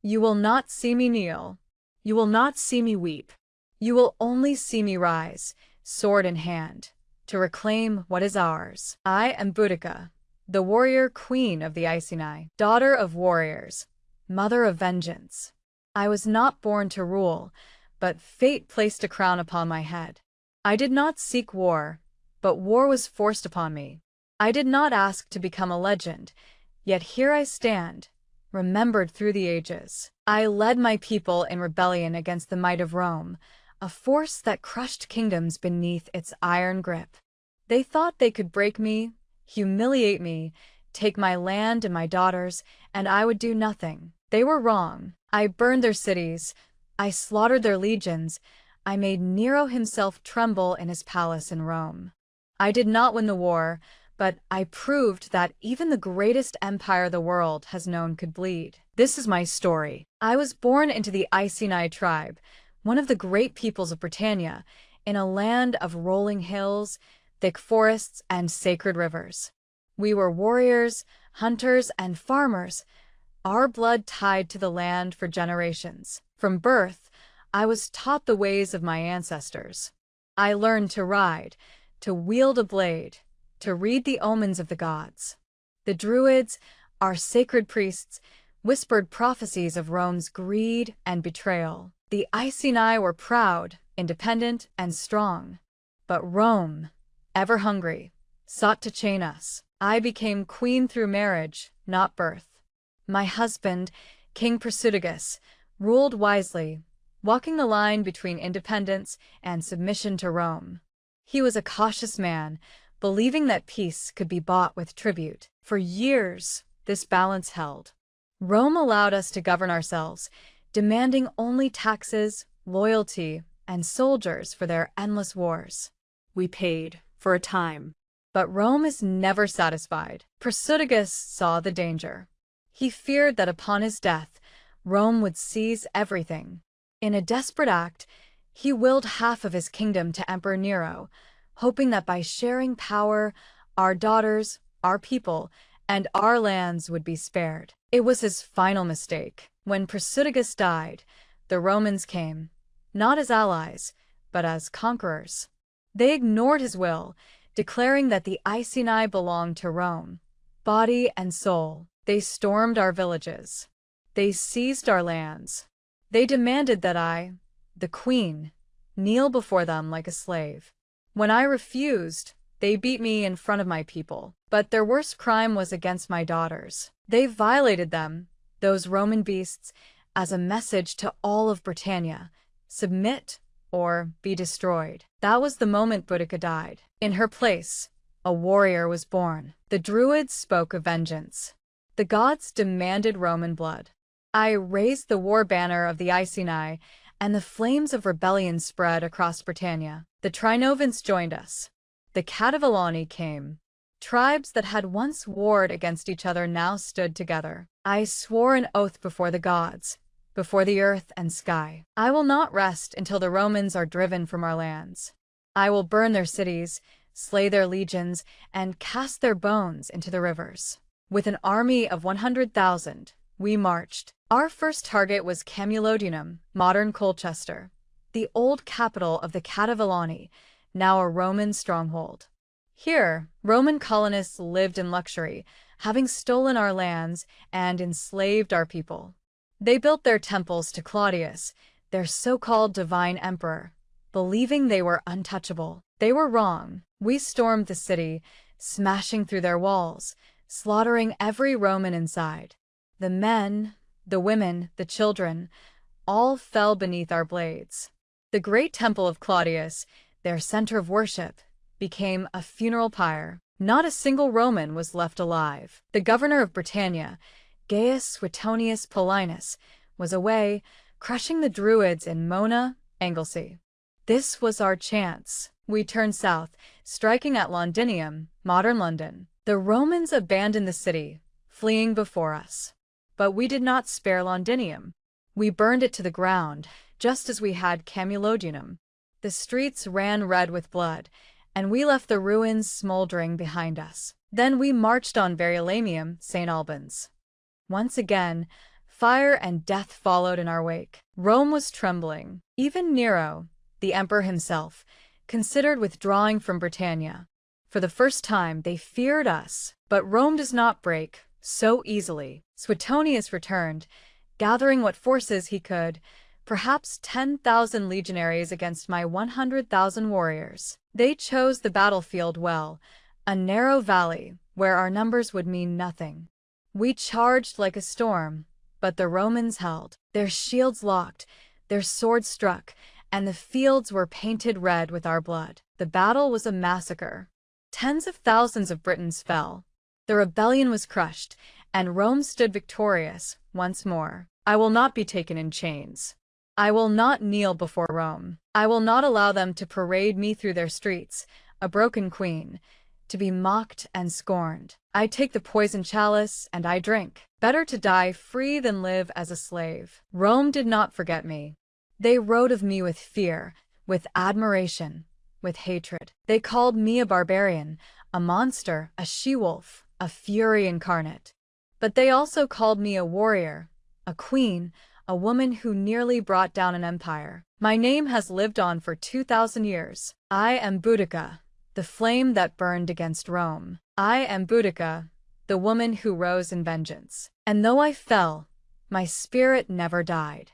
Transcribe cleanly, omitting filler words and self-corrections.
You will not see me kneel. You will not see me weep. You will only see me rise, sword in hand, to reclaim what is ours. I am Boudica, the warrior queen of the Iceni, daughter of warriors, mother of vengeance. I was not born to rule, but fate placed a crown upon my head. I did not seek war, but war was forced upon me. I did not ask to become a legend, yet here I stand, remembered through the ages. I led my people in rebellion against the might of Rome, a force that crushed kingdoms beneath its iron grip. They thought they could break me, humiliate me, take my land and my daughters, and I would do nothing. They were wrong. I burned their cities. I slaughtered their legions. I made Nero himself tremble in his palace in Rome. I did not win the war, but I proved that even the greatest empire the world has known could bleed. This is my story. I was born into the Iceni tribe, one of the great peoples of Britannia, in a land of rolling hills, thick forests, and sacred rivers. We were warriors, hunters, and farmers, our blood tied to the land for generations. From birth, I was taught the ways of my ancestors. I learned to ride, to wield a blade, to read the omens of the gods. The Druids, our sacred priests, whispered prophecies of Rome's greed and betrayal. The Iceni were proud, independent, and strong. But Rome, ever hungry, sought to chain us. I became queen through marriage, not birth. My husband, King Prasutagus, ruled wisely, walking the line between independence and submission to Rome. He was a cautious man, believing that peace could be bought with tribute. For years, this balance held. Rome allowed us to govern ourselves, demanding only taxes, loyalty, and soldiers for their endless wars. We paid, for a time. But Rome is never satisfied. Prasutagus saw the danger. He feared that upon his death, Rome would seize everything. In a desperate act, he willed half of his kingdom to Emperor Nero, hoping that by sharing power, our daughters, our people, and our lands would be spared. It was his final mistake. When Prasutagus died, the Romans came, not as allies, but as conquerors. They ignored his will, declaring that the Iceni belonged to Rome, body and soul. They stormed our villages. They seized our lands. They demanded that I, the queen, kneel before them like a slave. When I refused, they beat me in front of my people. But their worst crime was against my daughters. They violated them, those Roman beasts, as a message to all of Britannia: submit or be destroyed. That was the moment Boudica died. In her place, a warrior was born. The Druids spoke of vengeance. The gods demanded Roman blood. I raised the war banner of the Iceni, and the flames of rebellion spread across Britannia. The Trinovants joined us. The Cativalani came. Tribes that had once warred against each other now stood together. I swore an oath before the gods, before the earth and sky. I will not rest until the Romans are driven from our lands. I will burn their cities, slay their legions, and cast their bones into the rivers. With an army of 100,000, we marched. Our first target was Camulodunum, modern Colchester, the old capital of the Cativalani, now a Roman stronghold. Here, Roman colonists lived in luxury, having stolen our lands and enslaved our people. They built their temples to Claudius, their so-called divine emperor, believing they were untouchable. They were wrong. We stormed the city, smashing through their walls, slaughtering every Roman inside. The men, the women, the children, all fell beneath our blades. The great temple of Claudius, their center of worship, became a funeral pyre. Not a single Roman was left alive. The governor of Britannia, Gaius Suetonius Paulinus, was away, crushing the Druids in Mona, Anglesey. This was our chance. We turned south, striking at Londinium, modern London. The Romans abandoned the city, fleeing before us. But we did not spare Londinium. We burned it to the ground, just as we had Camulodunum. The streets ran red with blood, and we left the ruins smoldering behind us. Then we marched on Verulamium, St. Albans. Once again, Fire and death followed in our wake. Rome was trembling. Even Nero, the emperor himself, considered withdrawing from Britannia. For the first time, they feared us. But Rome does not break so easily. Suetonius returned, gathering what forces he could, perhaps 10,000 legionaries against my 100,000 warriors. They chose the battlefield well, a narrow valley where our numbers would mean nothing. We charged like a storm, but the Romans held. Their shields locked, their swords struck, and the fields were painted red with our blood. The battle was a massacre. Tens of thousands of Britons fell. The rebellion was crushed, and Rome stood victorious once more. I will not be taken in chains. I will not kneel before Rome. I will not allow them to parade me through their streets, a broken queen, to be mocked and scorned. I take the poison chalice and I drink. Better to die free than live as a slave. Rome did not forget me. They wrote of me with fear, with admiration, with hatred. They called me a barbarian, a monster, a she-wolf, a fury incarnate. But they also called me a warrior, a queen, a woman who nearly brought down an empire. My name has lived on for 2,000 years. I am Boudica, the flame that burned against Rome. I am Boudica, the woman who rose in vengeance. And though I fell, my spirit never died.